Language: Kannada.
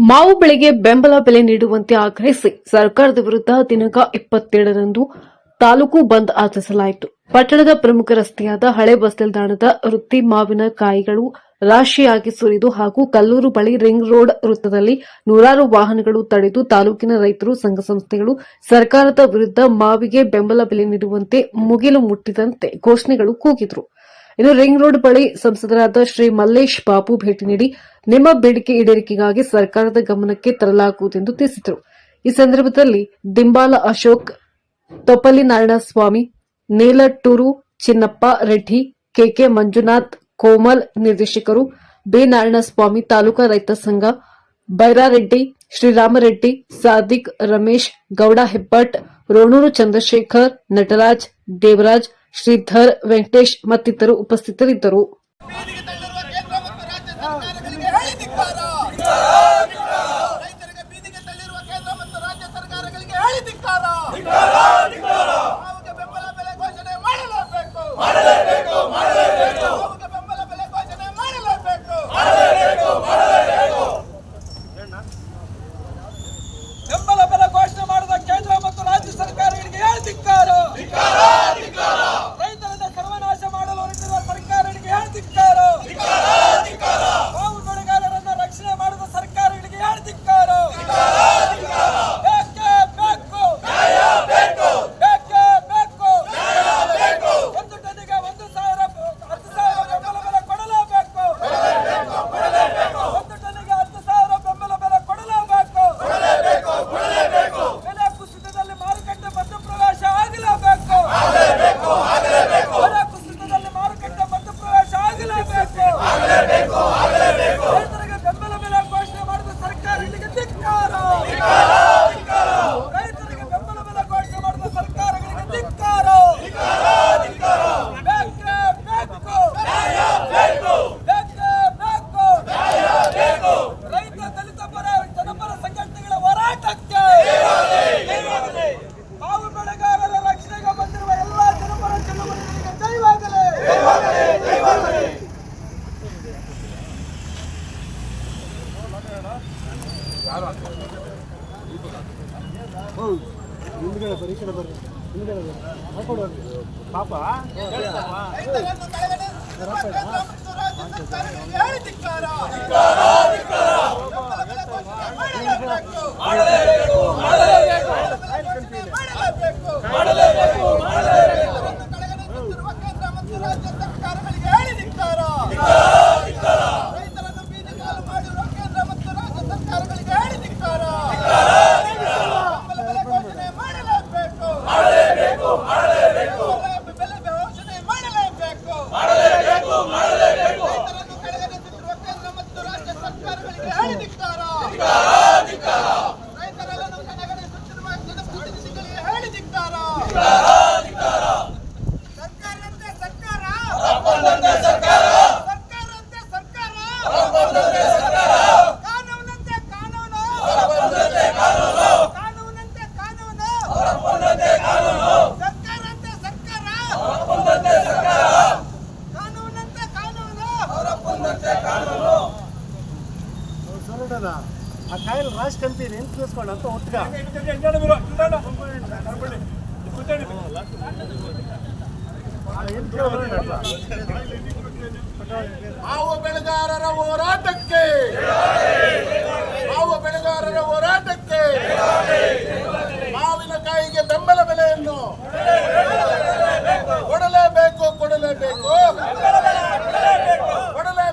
ಮಾವು ಬೆಳೆಗೆ ಬೆಂಬಲ ಬೆಲೆ ನೀಡುವಂತೆ ಆಗ್ರಹಿಸಿ ಸರ್ಕಾರದ ವಿರುದ್ಧ ದಿನಾಂಕ 27ರಂದು ತಾಲೂಕು ಬಂದ್ ಆಚರಿಸಲಾಯಿತು. ಪಟ್ಟಣದ ಪ್ರಮುಖ ರಸ್ತೆಯಾದ ಹಳೆ ಬಸ್ ನಿಲ್ದಾಣದ ವೃತ್ತಿ ಮಾವಿನ ಕಾಯಿಗಳು ರಾಶಿಯಾಗಿ ಸುರಿದು ಹಾಗೂ ಕಲ್ಲೂರು ಬಳಿ ರಿಂಗ್ ರೋಡ್ ವೃತ್ತದಲ್ಲಿ ನೂರಾರು ವಾಹನಗಳು ತಡೆದು ತಾಲೂಕಿನ ರೈತರು, ಸಂಘ ಸಂಸ್ಥೆಗಳು ಸರ್ಕಾರದ ವಿರುದ್ಧ ಮಾವಿಗೆ ಬೆಂಬಲ ಬೆಲೆ ನೀಡುವಂತೆ ಮುಗಿಲು ಮುಟ್ಟಿದಂತೆ ಘೋಷಣೆಗಳು ಕೂಗಿದರು. ಇನ್ನು ರಿಂಗ್ ರೋಡ್ ಬಳಿ ಸಂಸದರಾದ ಶ್ರೀ ಮಲ್ಲೇಶ್ ಬಾಬು ಭೇಟಿ ನೀಡಿ ನಿಮ್ಮ ಬೇಡಿಕೆ ಈಡೇರಿಕೆಗಾಗಿ ಸರ್ಕಾರದ ಗಮನಕ್ಕೆ ತರಲಾಗುವುದೆಂದು ತಿಳಿಸಿದರು. ಈ ಸಂದರ್ಭದಲ್ಲಿ ದಿಂಬಾಲ ಅಶೋಕ್, ತೊಪ್ಪಲಿ ನಾರಾಯಣಸ್ವಾಮಿ, ನೇಲಟೂರು ಚಿನ್ನಪ್ಪ ರೆಡ್ಡಿ, ಕೆಕೆ ಮಂಜುನಾಥ್, ಕೋಮಲ್ ನಿರ್ದೇಶಕರು, ಬಿ ನಾರಾಯಣಸ್ವಾಮಿ, ತಾಲೂಕಾ ರೈತ ಸಂಘ, ಬೈರಾರೆಡ್ಡಿ, ಶ್ರೀರಾಮರೆಡ್ಡಿ, ಸಾದಿಕ್, ರಮೇಶ್, ಗೌಡ ಹೆಬ್ಬಟ್, ರೋಣೂರು ಚಂದ್ರಶೇಖರ್, ನಟರಾಜ್, ದೇವರಾಜ್, ಶ್ರೀಧರ್, ವೆಂಕಟೇಶ್ ಮತ್ತಿತರರು ಉಪಸ್ಥಿತರಿದ್ದರು. ಬೆಂಬಲ ಬೆಲೆ ಘೋಷಣೆ ಮಾಡಿದ ಕೇಂದ್ರ ಮತ್ತು ರಾಜ್ಯ ಸರ್ಕಾರಗಳಿಗೆ ಧಿಕ್ಕಾರ. ರೈತರನ್ನ ಸರ್ವನಾಶ ಮಾಡಲು ಹೊರಟಿರುವ ಸರ್ಕಾರಗಳಿಗೆ ಧಿಕ್ಕಾರ. ಮಾವು ಬೆಳೆಗಾರರನ್ನ ರಕ್ಷಣೆ ಮಾಡಿದ ಸರ್ಕಾರಗಳಿಗೆ ಧಿಕ್ಕಾರ. ಬೇಕೇ ಬೇಕು, ಬೇಕೇ ಬೇಕು. ಒಂದು ಟನ್ನಿಗೆ 1,000 ಬೆಂಬಲ ಬೆಲೆ ಕೊಡಲೇಬೇಕು. ಒಂದು ಟನ್ನಿಗೆ 10,000 ಬೆಂಬಲ ಬೆಲೆ ಕೊಡಲೇಬೇಕು. ಬೆಲೆ ಕುಸಿತದಲ್ಲಿ ಮಾರುಕಟ್ಟೆ ಮಧ್ಯಪ್ರವೇಶ ಆಗಲೇಬೇಕು. ಬೆಲೆ ಕುಸಿತದಲ್ಲಿ ಮಾರುಕಟ್ಟೆ ಮಧ್ಯಪ್ರವೇಶ ಆಗಲೇಬೇಕು. ರೈತರಿಗೆ ಬೆಂಬಲ ಬೆಲೆ ಘೋಷಣೆ ಮಾಡಿದ ಸರ್ಕಾರಗಳಿಗೆ ಧಿಕ್ಕಾರ. ರೈತರಿಗೆ ಬೆಂಬಲ ಬೆಲೆ ಘೋಷಣೆ ಮಾಡಿದ ಸರ್ಕಾರಗಳಿಗೆ ಧಿಕ್ಕಾರ. ಬೇಕೇ ಬೇಕು, ಬೇಕೇ ಬೇಕು. ರೈತ ದಲಿತ ಪರ ಜನಪರ ಸಂಘಟನೆಗಳ ಹೋರಾಟಕ್ಕೆ, ಮಾವು ಬೆಳೆಗಾರರ ರಕ್ಷಣೆಗೆ ಬಂದಿರುವ ಎಲ್ಲಾ ಜನಪರ ಚಳವಳಿಗಳಿಗೆ ಜಯವಾಗಲಿ. ಪಾಪ ರೈತರನ್ನು ಕಡೆಗಣಿಸುತ್ತಿರುವ ಕೇಂದ್ರ ಮತ್ತು ರಾಜ್ಯ ಸರ್ಕಾರಗಳಿಗೆ ಧಿಕ್ಕಾರ. ಬೆಂಬಲ ಬೆಲೆ ಘೋಷಣೆ ಮಾಡಲೇಬೇಕು. ರೈತರನ್ನು ಕಡೆಗಣಿಸುತ್ತಿರುವ ಕೇಂದ್ರ ಮತ್ತು ರಾಜ್ಯ ಸರ್ಕಾರಗಳಿಗೆ ಧಿಕ್ಕಾರ. ರೈತರನ್ನು ಬೀದಿಪಾಲು ಮಾಡಿರುವ ಕೇಂದ್ರ ಮತ್ತು ರಾಜ್ಯ ಸರ್ಕಾರಗಳಿಗೆ ಧಿಕ್ಕಾರ. ಬೆಂಬಲ ಬೆಲೆ ಘೋಷಣೆ ಮಾಡಲೇಬೇಕು. ಬೆಲೆ ಘೋಷಣೆ ಮಾಡಲೇಬೇಕು. ರೈತರನ್ನು ಕಡೆಗಣಿಸುತ್ತಿರುವ ಕೇಂದ್ರ ಮತ್ತು ರಾಜ್ಯ ಸರ್ಕಾರಗಳಿಗೆ ಧಿಕ್ಕಾರ. ರೈತರನ್ನು ಕಡೆಗಣಿಸುತ್ತಿರುವ ಜನಪ್ರತಿನಿಧಿಗಳಿಗೆ ಧಿಕ್ಕಾರ. ಸರ್ಕಾರದಂತೆ ಸರ್ಕಾರ, ಸರ್ಕಾರದಂತೆ ಸರ್ಕಾರ, ಕಾನೂನಂತೆ ಕಾನೂನು, ಕಾನೂನಂತೆ ಕಾನೂನು, ಸರ್ಕಾರಂತೆ ಸರ್ಕಾರ, ಕಾನೂನಂತೆ ಕಾನೂನು. ಸೊರಡದ ಆ ಕಾಯಿಲ್ ರಾಶ್ ಕಂಪನಿ ಏನು ತಿಳಿಸ್ಕೊಂಡು ಅಂತ ಒಟ್ಟಿಗೆ ಮಾವು ಬೆಳೆಗಾರರ ಹೋರಾಟಕ್ಕೆ, ಮಾವು ಬೆಳೆಗಾರರ ಹೋರಾಟಕ್ಕೆ